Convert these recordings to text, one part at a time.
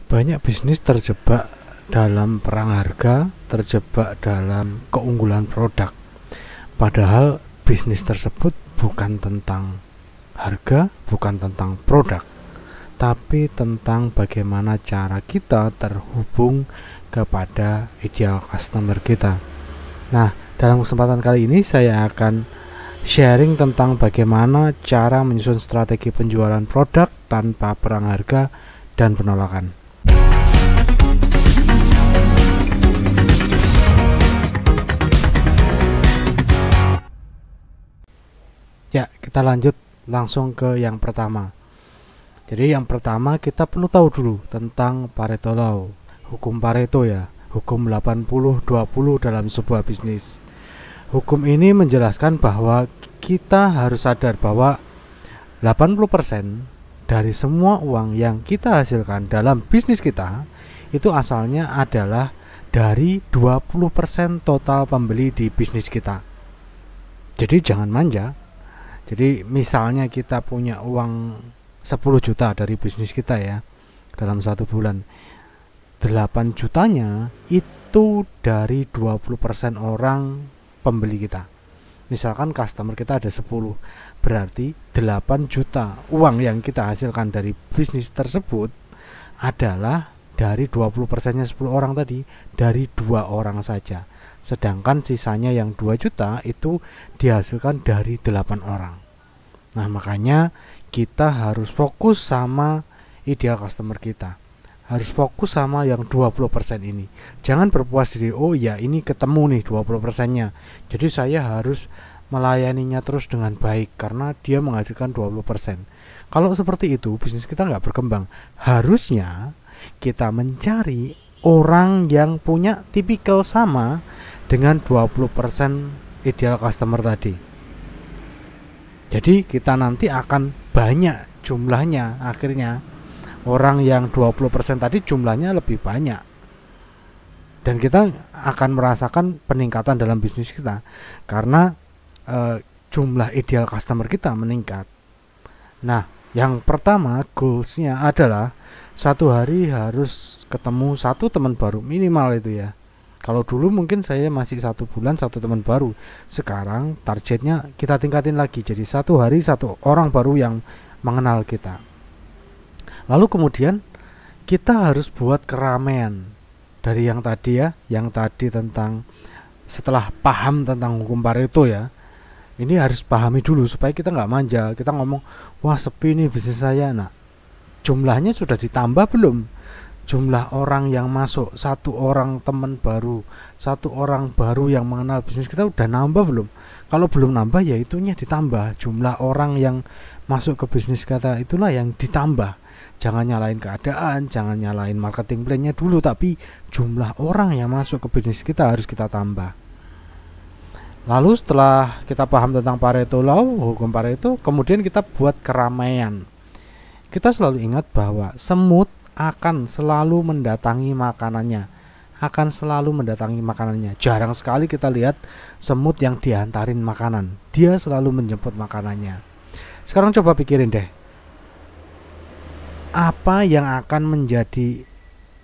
Banyak bisnis terjebak dalam perang harga, terjebak dalam keunggulan produk. Padahal bisnis tersebut bukan tentang harga, bukan tentang produk, tapi tentang bagaimana cara kita terhubung kepada ideal customer kita. Nah, dalam kesempatan kali ini saya akan sharing tentang bagaimana cara menyusun strategi penjualan produk tanpa perang harga dan penolakan. Ya, kita lanjut langsung ke yang pertama. Jadi yang pertama kita perlu tahu dulu tentang Pareto Law, hukum Pareto ya, hukum 80-20 dalam sebuah bisnis. Hukum ini menjelaskan bahwa kita harus sadar bahwa 80% dari semua uang yang kita hasilkan dalam bisnis kita itu asalnya adalah dari 20% total pembeli di bisnis kita. Jadi jangan manja. Jadi misalnya kita punya uang 10 juta dari bisnis kita ya, dalam satu bulan 8 jutanya itu dari 20% orang pembeli kita. Misalkan customer kita ada 10, berarti 8 juta uang yang kita hasilkan dari bisnis tersebut adalah dari 20%-nya 10 orang tadi, dari 2 orang saja. Sedangkan sisanya yang 2 juta itu dihasilkan dari 8 orang. Nah, makanya kita harus fokus sama ideal customer kita. Harus fokus sama yang 20% ini. Jangan berpuas diri, oh ya ini ketemu nih 20%-nya. Jadi saya harus melayaninya terus dengan baik karena dia menghasilkan 20%. Kalau seperti itu, bisnis kita nggak berkembang. Harusnya kita mencari orang yang punya tipikal sama dengan 20% ideal customer tadi. Jadi kita nanti akan banyak jumlahnya, akhirnya orang yang 20% tadi jumlahnya lebih banyak. Dan kita akan merasakan peningkatan dalam bisnis kita karena jumlah ideal customer kita meningkat. Nah, yang pertama goalsnya adalah satu hari harus ketemu satu teman baru minimal itu ya. Kalau dulu mungkin saya masih 1 bulan 1 teman baru. Sekarang targetnya kita tingkatin lagi jadi 1 hari 1 orang baru yang mengenal kita. Lalu kemudian kita harus buat keramaian dari yang tadi ya, yang tadi tentang setelah paham tentang hukum Pareto ya. Ini harus pahami dulu supaya kita nggak manja. Kita ngomong, wah sepi nih bisnis saya. Nah, jumlahnya sudah ditambah belum? Jumlah orang yang masuk, 1 orang teman baru, 1 orang baru yang mengenal bisnis kita udah nambah belum? Kalau belum nambah ya itunya ditambah. Jumlah orang yang masuk ke bisnis kita itulah yang ditambah. Jangan nyalain keadaan, jangan nyalain marketing plan-nya dulu, tapi jumlah orang yang masuk ke bisnis kita harus kita tambah. Lalu setelah kita paham tentang Pareto Law, hukum Pareto, kemudian kita buat keramaian. Kita selalu ingat bahwa semut akan selalu mendatangi makanannya. Jarang sekali kita lihat semut yang diantarin makanan. Dia selalu menjemput makanannya. Sekarang coba pikirin deh, apa yang akan menjadi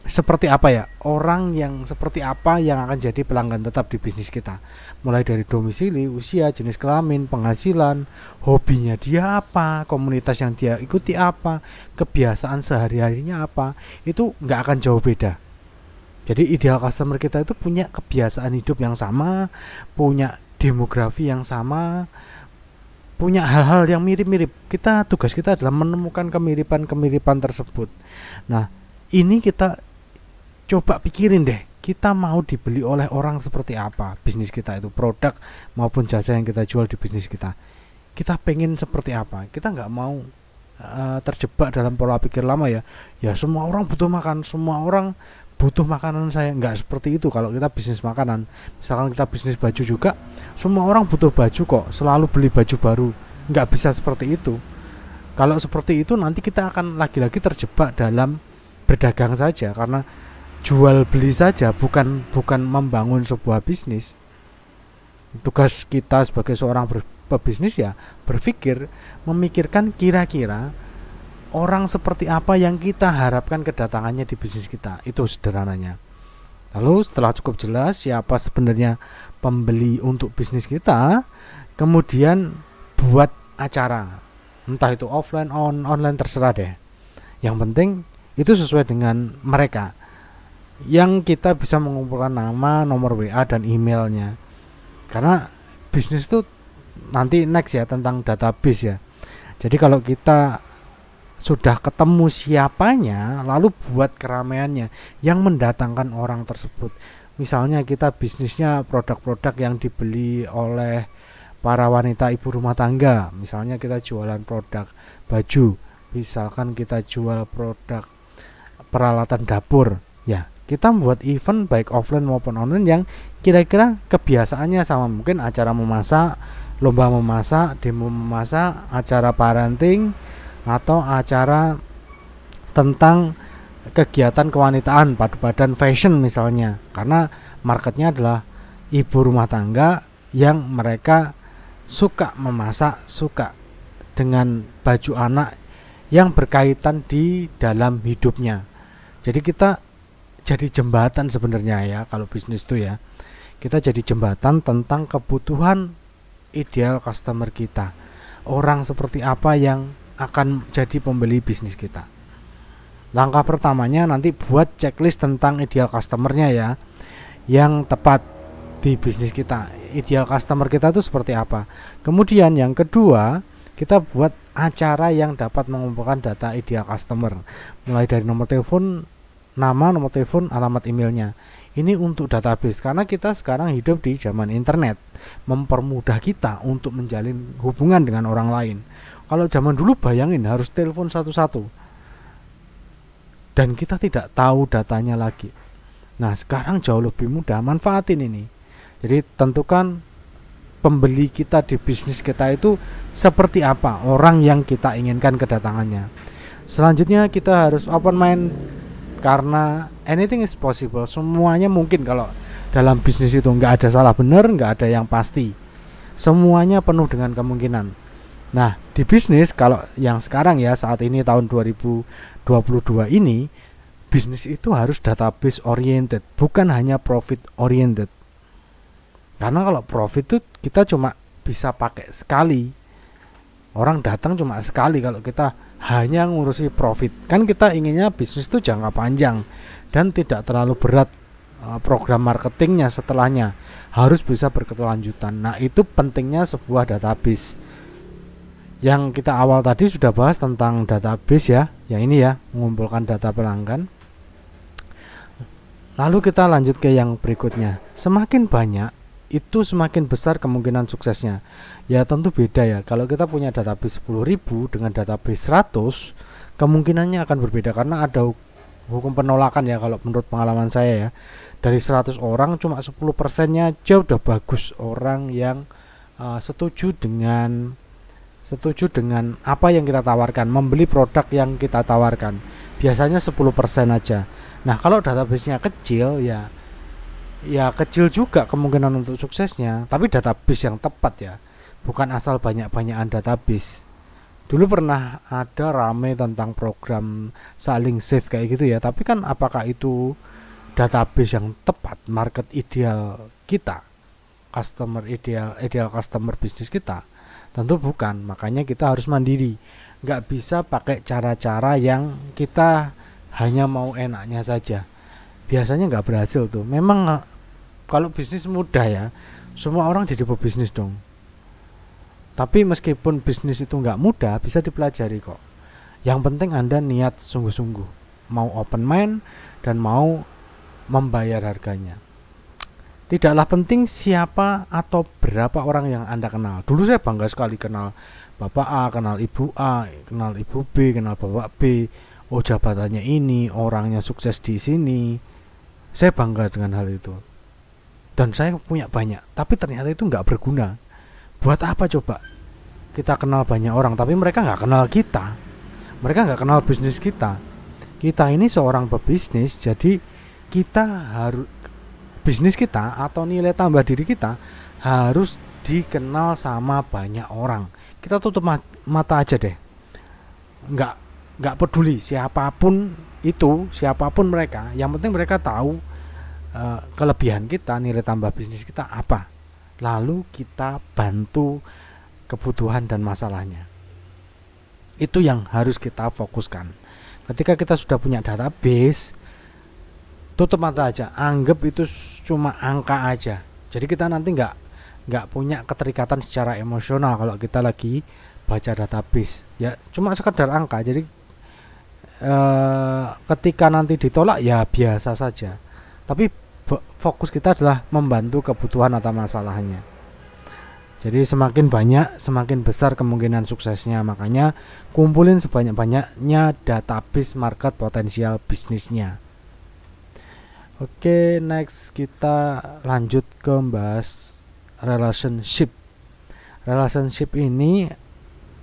seperti apa ya, orang yang seperti apa yang akan jadi pelanggan tetap di bisnis kita, mulai dari domisili, usia, jenis kelamin, penghasilan, hobinya dia apa, komunitas yang dia ikuti apa, kebiasaan sehari-harinya apa, itu nggak akan jauh beda. Jadi ideal customer kita itu punya kebiasaan hidup yang sama, punya demografi yang sama, punya hal-hal yang mirip-mirip. Tugas kita adalah menemukan kemiripan-kemiripan tersebut. Nah, ini kita coba pikirin deh, kita mau dibeli oleh orang seperti apa bisnis kita itu, produk maupun jasa yang kita jual di bisnis kita. Kita pengen seperti apa? Kita nggak mau terjebak dalam pola pikir lama ya. Ya semua orang butuh makan, semua orang butuh makanan saya. Nggak seperti itu kalau kita bisnis makanan. Misalkan kita bisnis baju juga, semua orang butuh baju kok, selalu beli baju baru. Nggak bisa seperti itu. Kalau seperti itu nanti kita akan lagi-lagi terjebak dalam berdagang saja, karena jual beli saja, bukan membangun sebuah bisnis. Tugas kita sebagai seorang pebisnis ya memikirkan kira-kira orang seperti apa yang kita harapkan kedatangannya di bisnis kita. Itu sederhananya. Lalu setelah cukup jelas siapa sebenarnya pembeli untuk bisnis kita, kemudian buat acara, entah itu offline, online, terserah deh. Yang penting itu sesuai dengan mereka, yang kita bisa mengumpulkan nama, nomor WA, dan emailnya. Karena bisnis itu nanti next ya tentang database ya. Jadi kalau kita sudah ketemu siapanya, lalu buat keramaiannya yang mendatangkan orang tersebut. Misalnya kita bisnisnya produk-produk yang dibeli oleh para wanita ibu rumah tangga, misalnya kita jualan produk baju, misalkan kita jual produk peralatan dapur, ya kita membuat event baik offline maupun online yang kira-kira kebiasaannya sama, mungkin acara memasak, lomba memasak, demo memasak, acara parenting, atau acara tentang kegiatan kewanitaan, padu badan, fashion misalnya, karena marketnya adalah ibu rumah tangga yang mereka suka memasak, suka dengan baju anak yang berkaitan di dalam hidupnya. Jadi kita jadi jembatan sebenarnya ya, kalau bisnis itu ya, kita jadi jembatan tentang kebutuhan ideal customer kita, orang seperti apa yang akan jadi pembeli bisnis kita. Langkah pertamanya nanti buat checklist tentang ideal customernya ya, yang tepat di bisnis kita. Ideal customer kita itu seperti apa. Kemudian yang kedua, kita buat acara yang dapat mengumpulkan data ideal customer, mulai dari nomor telepon, nama, nomor telepon, alamat emailnya. Ini untuk database, karena kita sekarang hidup di zaman internet, mempermudah kita untuk menjalin hubungan dengan orang lain. Kalau zaman dulu bayangin harus telepon satu-satu dan kita tidak tahu datanya lagi. Nah sekarang jauh lebih mudah, manfaatin ini. Jadi tentukan pembeli kita di bisnis kita itu seperti apa, orang yang kita inginkan kedatangannya. Selanjutnya kita harus open mind, karena anything is possible, semuanya mungkin. Kalau dalam bisnis itu nggak ada salah benar, nggak ada yang pasti, semuanya penuh dengan kemungkinan. Nah di bisnis kalau yang sekarang ya, saat ini tahun 2022 ini, bisnis itu harus database oriented, bukan hanya profit oriented. Karena kalau profit itu kita cuma bisa pakai sekali, orang datang cuma sekali. Kalau kita hanya ngurusi profit, kan kita inginnya bisnis itu jangka panjang dan tidak terlalu berat. Program marketingnya setelahnya harus bisa berkelanjutan. Nah itu pentingnya sebuah database. Yang kita awal tadi sudah bahas tentang database ya, yang ini ya, mengumpulkan data pelanggan. Lalu kita lanjut ke yang berikutnya. Semakin banyak itu semakin besar kemungkinan suksesnya. Ya tentu beda ya. Kalau kita punya database 10.000 dengan database 100, kemungkinannya akan berbeda, karena ada hukum penolakan ya kalau menurut pengalaman saya ya. Dari 100 orang cuma 10%-nya aja udah bagus, orang yang setuju dengan apa yang kita tawarkan, membeli produk yang kita tawarkan. Biasanya 10% aja. Nah kalau database-nya kecil ya kecil juga kemungkinan untuk suksesnya, tapi database yang tepat ya, bukan asal banyak-banyakan database. Dulu pernah ada rame tentang program saling save kayak gitu ya, tapi kan apakah itu database yang tepat, market ideal kita, customer ideal customer bisnis kita? Tentu bukan. Makanya kita harus mandiri, nggak bisa pakai cara-cara yang kita hanya mau enaknya saja. Biasanya nggak berhasil tuh. Memang kalau bisnis mudah ya, semua orang jadi pebisnis dong. Tapi meskipun bisnis itu nggak mudah, bisa dipelajari kok. Yang penting Anda niat sungguh-sungguh, mau open mind dan mau membayar harganya. Tidaklah penting siapa atau berapa orang yang Anda kenal. Dulu saya bangga sekali kenal Bapak A, kenal Ibu A, kenal Ibu B, kenal Bapak B. Oh jabatannya ini, orangnya sukses di sini. Saya bangga dengan hal itu. Dan saya punya banyak, tapi ternyata itu nggak berguna. Buat apa coba kita kenal banyak orang, tapi mereka nggak kenal kita. Mereka nggak kenal bisnis kita. Kita ini seorang pebisnis, jadi kita harus, bisnis kita atau nilai tambah diri kita harus dikenal sama banyak orang. Kita tutup mata aja deh, nggak nggak peduli siapapun itu, siapapun mereka, yang penting mereka tahu kelebihan kita, nilai tambah bisnis kita apa, lalu kita bantu kebutuhan dan masalahnya. Itu yang harus kita fokuskan. Ketika kita sudah punya database, tutup mata aja, anggap itu cuma angka aja. Jadi kita nanti nggak punya keterikatan secara emosional kalau kita lagi baca database, ya cuma sekedar angka. Jadi ketika nanti ditolak ya biasa saja, tapi fokus kita adalah membantu kebutuhan atau masalahnya. Jadi semakin banyak semakin besar kemungkinan suksesnya. Makanya kumpulin sebanyak-banyaknya database market potensial bisnisnya. Oke, next kita lanjut ke bahas relationship. Relationship ini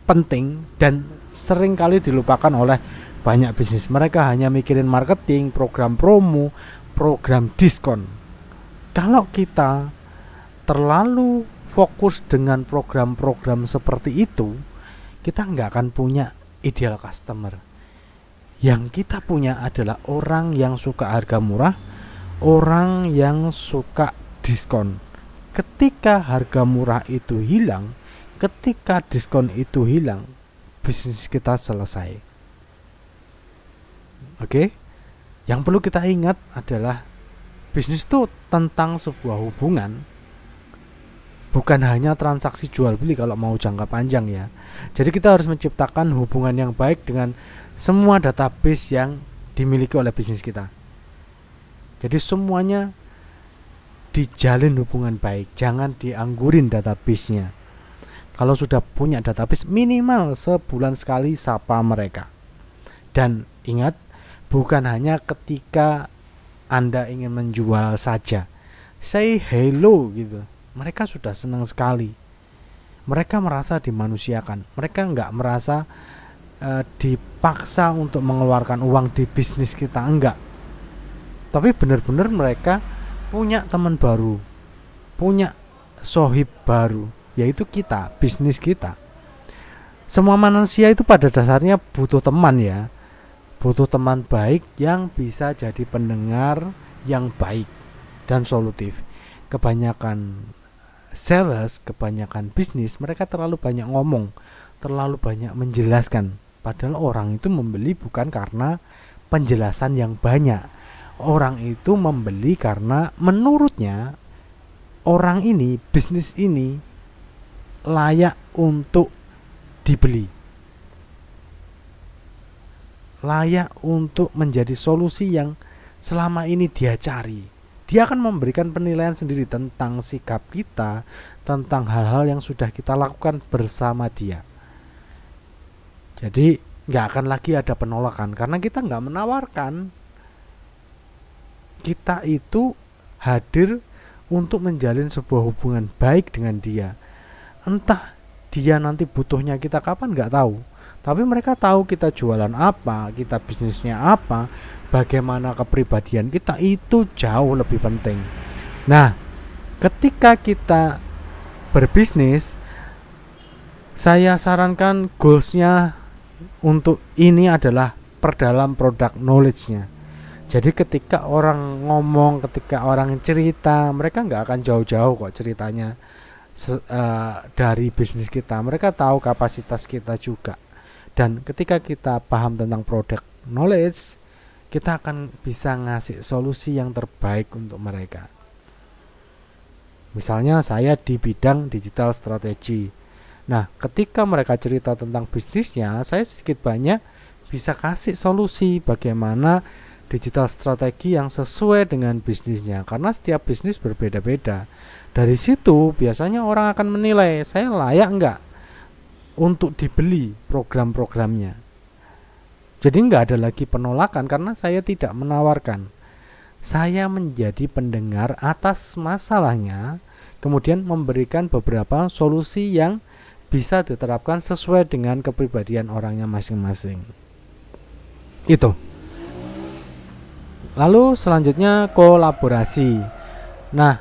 penting dan sering kali dilupakan oleh banyak bisnis. Mereka hanya mikirin marketing, program promo, program diskon. Kalau kita terlalu fokus dengan program-program seperti itu, kita nggak akan punya ideal customer. Yang kita punya adalah orang yang suka harga murah, orang yang suka diskon. Ketika harga murah itu hilang, ketika diskon itu hilang, bisnis kita selesai. Oke? Yang perlu kita ingat adalah bisnis itu tentang sebuah hubungan, bukan hanya transaksi jual beli kalau mau jangka panjang ya. Jadi kita harus menciptakan hubungan yang baik dengan semua database yang dimiliki oleh bisnis kita. Jadi semuanya dijalin hubungan baik, jangan dianggurin database-nya. Kalau sudah punya database, minimal sebulan sekali sapa mereka. Dan ingat, bukan hanya ketika Anda ingin menjual saja, say hello gitu, mereka sudah senang sekali. Mereka merasa dimanusiakan. Mereka nggak merasa dipaksa untuk mengeluarkan uang di bisnis kita, enggak. Tapi benar-benar mereka punya teman baru, punya sohib baru, yaitu kita, bisnis kita. Semua manusia itu pada dasarnya butuh teman ya, butuh teman baik yang bisa jadi pendengar yang baik dan solutif. Kebanyakan sales, kebanyakan bisnis, mereka terlalu banyak ngomong, terlalu banyak menjelaskan. Padahal orang itu membeli bukan karena penjelasan yang banyak. Orang itu membeli karena menurutnya orang ini, bisnis ini layak untuk dibeli, layak untuk menjadi solusi yang selama ini dia cari. Dia akan memberikan penilaian sendiri tentang sikap kita, tentang hal-hal yang sudah kita lakukan bersama dia. Jadi gak akan lagi ada penolakan karena kita gak menawarkan. Kita itu hadir untuk menjalin sebuah hubungan baik dengan dia. Entah dia nanti butuhnya kita kapan gak tahu, tapi mereka tahu kita jualan apa, kita bisnisnya apa, bagaimana kepribadian kita, itu jauh lebih penting. Nah, ketika kita berbisnis, saya sarankan goalsnya untuk ini adalah perdalam produk knowledge-nya. Jadi ketika orang ngomong, ketika orang cerita, mereka nggak akan jauh-jauh kok ceritanya dari bisnis kita. Mereka tahu kapasitas kita juga. Dan ketika kita paham tentang produk knowledge, kita akan bisa ngasih solusi yang terbaik untuk mereka. Misalnya saya di bidang digital strategi. Nah, ketika mereka cerita tentang bisnisnya, saya sedikit banyak bisa kasih solusi bagaimana digital strategi yang sesuai dengan bisnisnya, karena setiap bisnis berbeda-beda. Dari situ biasanya orang akan menilai saya layak enggak untuk dibeli program-programnya. Jadi enggak ada lagi penolakan karena saya tidak menawarkan. Saya menjadi pendengar atas masalahnya, kemudian memberikan beberapa solusi yang bisa diterapkan sesuai dengan kepribadian orangnya masing-masing. Itu. Lalu selanjutnya kolaborasi. Nah,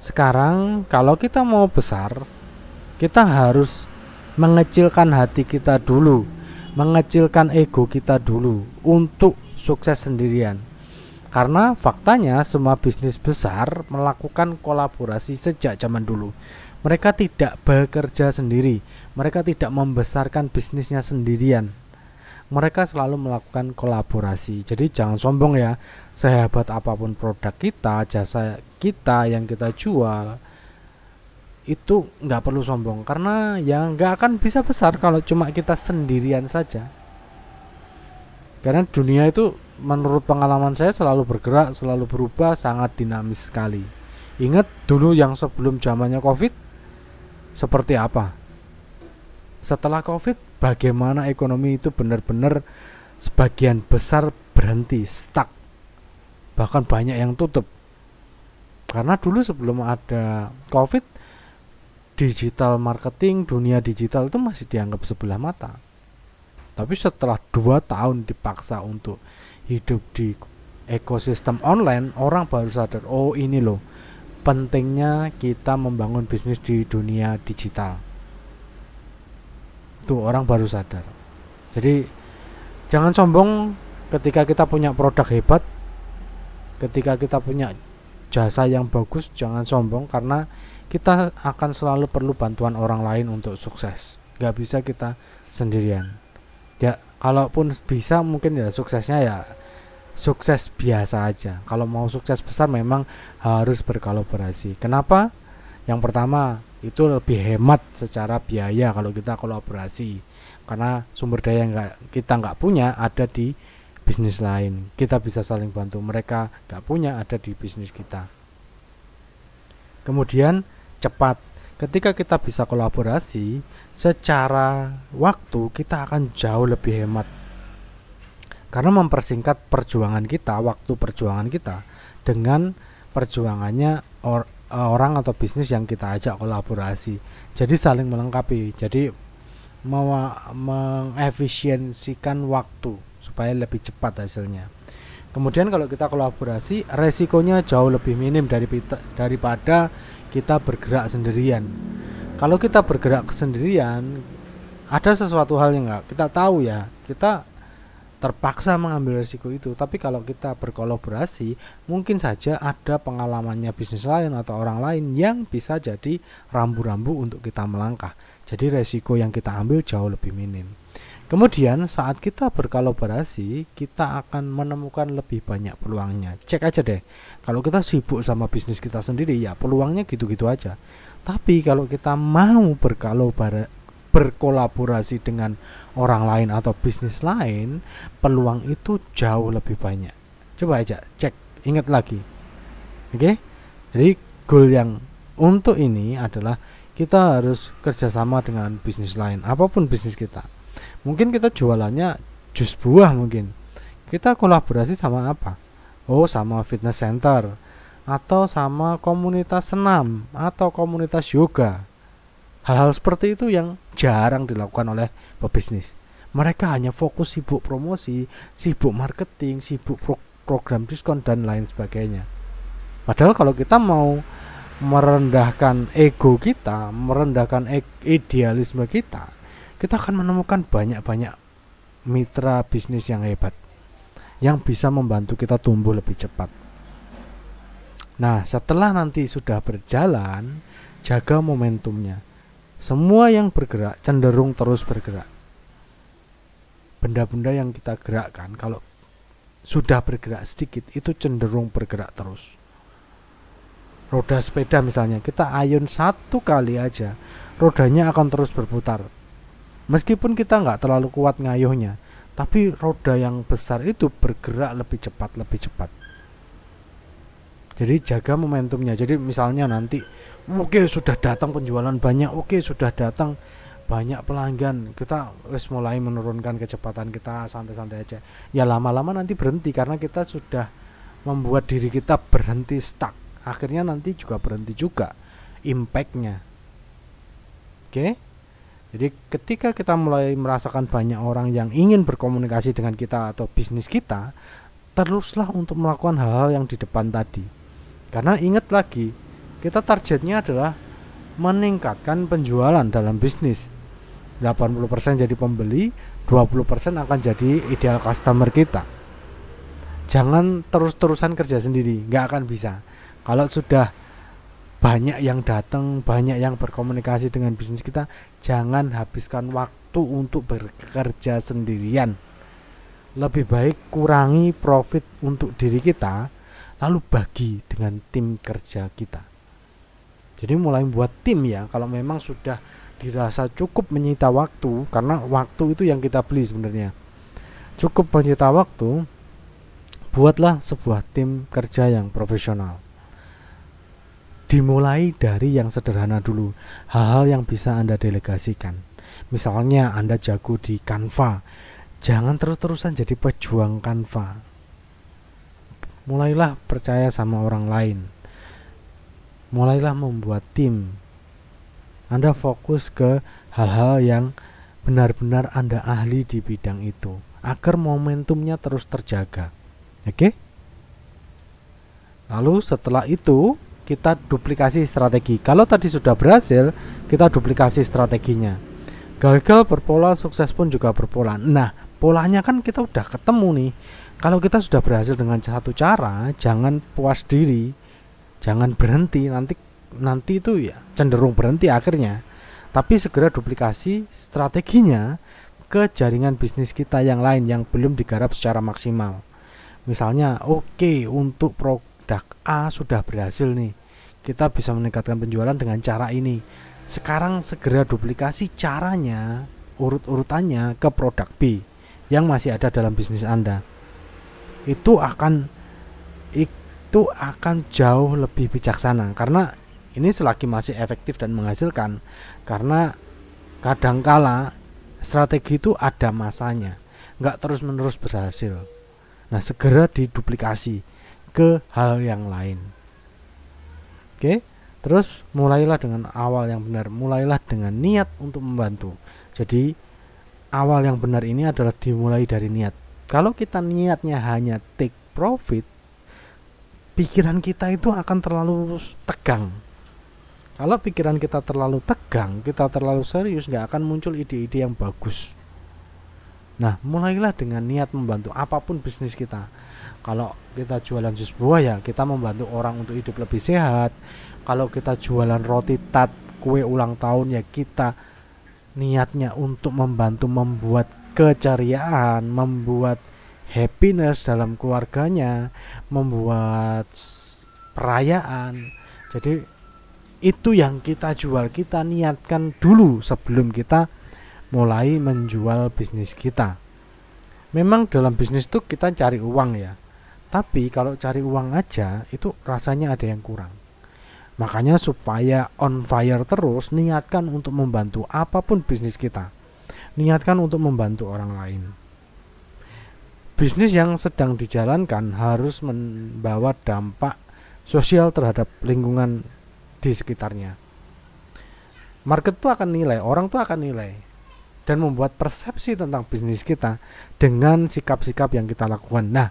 sekarang kalau kita mau besar, kita harus mengecilkan hati kita dulu. mengecilkan ego kita dulu untuk sukses sendirian. Karena faktanya semua bisnis besar melakukan kolaborasi sejak zaman dulu. Mereka tidak bekerja sendiri, mereka tidak membesarkan bisnisnya sendirian. Mereka selalu melakukan kolaborasi. Jadi jangan sombong ya, sehebat apapun produk kita, jasa kita yang kita jual, itu nggak perlu sombong, karena ya nggak akan bisa besar kalau cuma kita sendirian saja. Karena dunia itu menurut pengalaman saya selalu bergerak, selalu berubah, sangat dinamis sekali. Ingat dulu yang sebelum zamannya COVID seperti apa? Setelah COVID bagaimana ekonomi itu benar-benar sebagian besar berhenti, stuck. Bahkan banyak yang tutup. Karena dulu sebelum ada COVID, digital marketing, dunia digital itu masih dianggap sebelah mata. Tapi setelah 2 tahun dipaksa untuk hidup di ekosistem online, orang baru sadar, oh ini loh pentingnya kita membangun bisnis di dunia digital. Tuh orang baru sadar. Jadi jangan sombong ketika kita punya produk hebat, ketika kita punya jasa yang bagus, jangan sombong, karena kita akan selalu perlu bantuan orang lain untuk sukses. Gak bisa kita sendirian. Ya, kalaupun bisa mungkin ya suksesnya ya sukses biasa aja. Kalau mau sukses besar memang harus berkolaborasi. Kenapa? Yang pertama, itu lebih hemat secara biaya kalau kita kolaborasi. Karena sumber daya yang kita nggak punya ada di bisnis lain. Kita bisa saling bantu. Mereka nggak punya ada di bisnis kita. Kemudian cepat. Ketika kita bisa kolaborasi, secara waktu kita akan jauh lebih hemat. Karena mempersingkat perjuangan kita, waktu perjuangan kita dengan perjuangannya orang atau bisnis yang kita ajak kolaborasi. Jadi saling melengkapi. Jadi mengefisiensikan waktu supaya lebih cepat hasilnya. Kemudian kalau kita kolaborasi, resikonya jauh lebih minim daripada kita bergerak sendirian. Kalau kita bergerak sendirian, ada sesuatu hal yang nggak kita tahu ya, kita terpaksa mengambil resiko itu. Tapi kalau kita berkolaborasi, mungkin saja ada pengalamannya bisnis lain atau orang lain yang bisa jadi rambu-rambu untuk kita melangkah. Jadi resiko yang kita ambil jauh lebih minim. Kemudian saat kita berkolaborasi, kita akan menemukan lebih banyak peluangnya. Cek aja deh, kalau kita sibuk sama bisnis kita sendiri ya peluangnya gitu-gitu aja. Tapi kalau kita mau berkolaborasi dengan orang lain atau bisnis lain, peluang itu jauh lebih banyak. Coba aja cek, ingat lagi. Oke? Jadi goal yang untuk ini adalah kita harus kerjasama dengan bisnis lain, apapun bisnis kita. Mungkin kita jualannya jus buah mungkin. Kita kolaborasi sama apa? Oh, sama fitness center, atau sama komunitas senam, atau komunitas yoga. Hal-hal seperti itu yang jarang dilakukan oleh pebisnis. Mereka hanya fokus sibuk promosi, sibuk marketing, sibuk program diskon dan lain sebagainya. Padahal kalau kita mau merendahkan ego kita, merendahkan idealisme kita akan menemukan banyak-banyak mitra bisnis yang hebat yang bisa membantu kita tumbuh lebih cepat. Nah, setelah nanti sudah berjalan, jaga momentumnya. Semua yang bergerak cenderung terus bergerak. Benda-benda yang kita gerakkan kalau sudah bergerak sedikit itu cenderung bergerak terus. Roda sepeda misalnya, kita ayun 1 kali aja, rodanya akan terus berputar. Meskipun kita nggak terlalu kuat ngayuhnya, tapi roda yang besar itu bergerak lebih cepat. Jadi jaga momentumnya. Jadi misalnya nanti, oke, sudah datang penjualan banyak, oke, sudah datang banyak pelanggan, kita mulai menurunkan kecepatan kita, santai-santai aja. Ya lama-lama nanti berhenti karena kita sudah membuat diri kita berhenti stuck. Akhirnya nanti juga berhenti juga impactnya. Oke? Jadi ketika kita mulai merasakan banyak orang yang ingin berkomunikasi dengan kita atau bisnis kita, teruslah untuk melakukan hal-hal yang di depan tadi. Karena ingat lagi, kita targetnya adalah meningkatkan penjualan dalam bisnis. 80% jadi pembeli, 20% akan jadi ideal customer kita. Jangan terus-terusan kerja sendiri, nggak akan bisa. Kalau sudah banyak yang datang, banyak yang berkomunikasi dengan bisnis kita, jangan habiskan waktu untuk bekerja sendirian. Lebih baik kurangi profit untuk diri kita, lalu bagi dengan tim kerja kita. Jadi mulai buat tim ya, kalau memang sudah dirasa cukup menyita waktu, karena waktu itu yang kita beli sebenarnya. Cukup menyita waktu, buatlah sebuah tim kerja yang profesional. Dimulai dari yang sederhana dulu, hal-hal yang bisa Anda delegasikan. Misalnya Anda jago di Canva, jangan terus-terusan jadi pejuang Canva. Mulailah percaya sama orang lain. Mulailah membuat tim. Anda fokus ke hal-hal yang benar-benar Anda ahli di bidang itu, agar momentumnya terus terjaga. Oke? Lalu setelah itu kita duplikasi strategi. Kalau tadi sudah berhasil, kita duplikasi strateginya. Gagal berpola, sukses pun juga berpola. Nah, polanya kan kita udah ketemu nih. Kalau kita sudah berhasil dengan satu cara, jangan puas diri, jangan berhenti. Nanti itu ya cenderung berhenti akhirnya. Tapi segera duplikasi strateginya ke jaringan bisnis kita yang lain yang belum digarap secara maksimal. Misalnya, oke, untuk produk A sudah berhasil nih, kita bisa meningkatkan penjualan dengan cara ini. Sekarang segera duplikasi caranya, urut-urutannya ke produk B yang masih ada dalam bisnis Anda. Itu akan jauh lebih bijaksana, karena ini selagi masih efektif dan menghasilkan. Karena kadangkala strategi itu ada masanya, nggak terus-menerus berhasil. Nah, segera diduplikasi ke hal yang lain. Oke, terus mulailah dengan awal yang benar, mulailah dengan niat untuk membantu. Jadi awal yang benar ini adalah dimulai dari niat. Kalau kita niatnya hanya take profit, pikiran kita itu akan terlalu tegang. Kalau pikiran kita terlalu tegang, kita terlalu serius, nggak akan muncul ide-ide yang bagus. Nah, mulailah dengan niat membantu apapun bisnis kita. Kalau kita jualan jus buah ya, kita membantu orang untuk hidup lebih sehat. Kalau kita jualan roti tat, kue ulang tahun ya, kita niatnya untuk membantu membuat keceriaan, membuat happiness dalam keluarganya, membuat perayaan. Jadi itu yang kita jual, kita niatkan dulu sebelum kita mulai menjual bisnis kita. Memang dalam bisnis itu kita cari uang ya, tapi kalau cari uang aja itu rasanya ada yang kurang. Makanya supaya on fire terus, niatkan untuk membantu apapun bisnis kita. Niatkan untuk membantu orang lain. Bisnis yang sedang dijalankan harus membawa dampak sosial terhadap lingkungan di sekitarnya. Market tuh akan nilai, orang tuh akan nilai dan membuat persepsi tentang bisnis kita dengan sikap-sikap yang kita lakukan. Nah,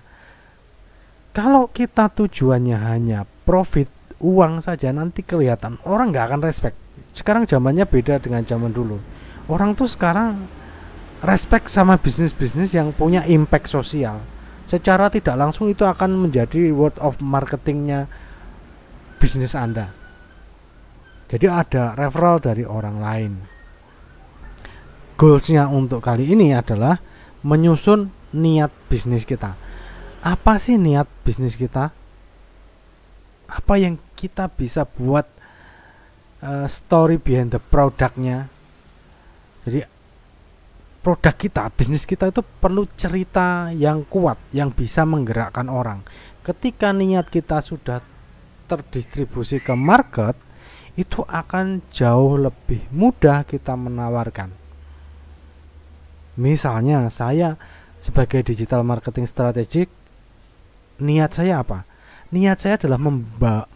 kalau kita tujuannya hanya profit, uang saja, nanti kelihatan orang nggak akan respect. Sekarang zamannya beda dengan zaman dulu. Orang tuh sekarang respect sama bisnis-bisnis yang punya impact sosial. Secara tidak langsung itu akan menjadi word of marketingnya bisnis Anda. Jadi ada referral dari orang lain. Goalsnya untuk kali ini adalah menyusun niat bisnis kita. Apa sih niat bisnis kita? Apa yang kita bisa buat story behind the produknya? Jadi produk kita, bisnis kita itu perlu cerita yang kuat, yang bisa menggerakkan orang. Ketika niat kita sudah terdistribusi ke market, itu akan jauh lebih mudah kita menawarkan. Misalnya saya sebagai digital marketing strategik, niat saya apa? Niat saya adalah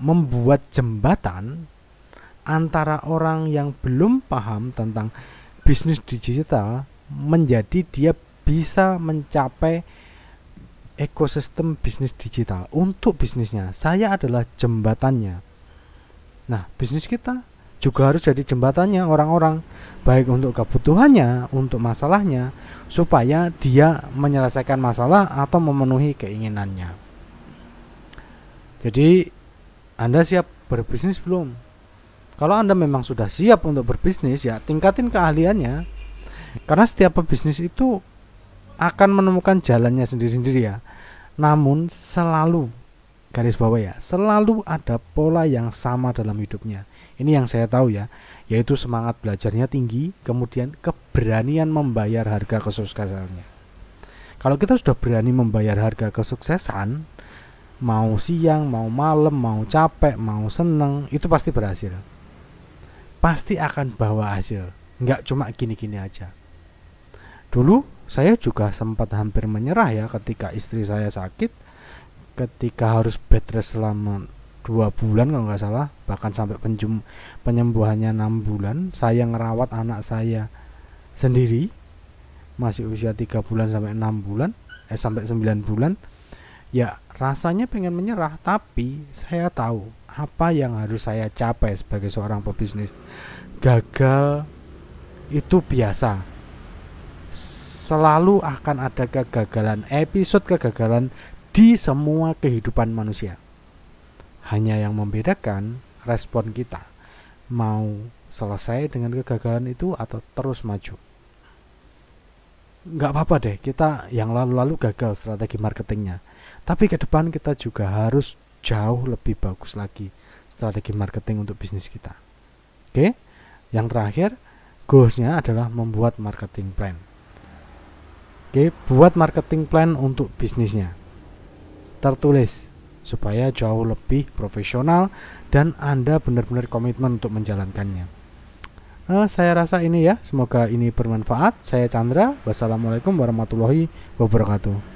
membuat jembatan antara orang yang belum paham tentang bisnis digital menjadi dia bisa mencapai ekosistem bisnis digital untuk bisnisnya. Saya adalah jembatannya. Nah, bisnis kita juga harus jadi jembatannya orang-orang, baik untuk kebutuhannya, untuk masalahnya, supaya dia menyelesaikan masalah atau memenuhi keinginannya. Jadi Anda siap berbisnis belum? Kalau Anda memang sudah siap untuk berbisnis, ya tingkatin keahliannya. Karena setiap pebisnis itu akan menemukan jalannya sendiri-sendiri ya. Namun selalu, garis bawah ya, selalu ada pola yang sama dalam hidupnya. Ini yang saya tahu ya, yaitu semangat belajarnya tinggi, kemudian keberanian membayar harga kesuksesannya. Kalau kita sudah berani membayar harga kesuksesan, mau siang, mau malam, mau capek, mau seneng, itu pasti berhasil. Pasti akan bawa hasil, nggak cuma gini-gini aja. Dulu saya juga sempat hampir menyerah ya ketika istri saya sakit, ketika harus bed rest selama 2 bulan kalau nggak salah, bahkan sampai penyembuhannya 6 bulan. Saya ngerawat anak saya sendiri, masih usia 3 bulan sampai 6 bulan, sampai 9 bulan. Ya rasanya pengen menyerah, tapi saya tahu apa yang harus saya capai sebagai seorang pebisnis. Gagal itu biasa, selalu akan ada kegagalan, episode kegagalan di semua kehidupan manusia. Hanya yang membedakan respon kita, mau selesai dengan kegagalan itu atau terus maju. Nggak apa-apa deh kita yang lalu-lalu gagal strategi marketingnya, tapi ke depan kita juga harus jauh lebih bagus lagi strategi marketing untuk bisnis kita. Oke, yang terakhir goalsnya adalah membuat marketing plan. Oke, buat marketing plan untuk bisnisnya, tertulis supaya jauh lebih profesional dan Anda benar-benar komitmen untuk menjalankannya. Saya rasa ini ya, semoga ini bermanfaat. Saya Chandra, wassalamualaikum warahmatullahi wabarakatuh.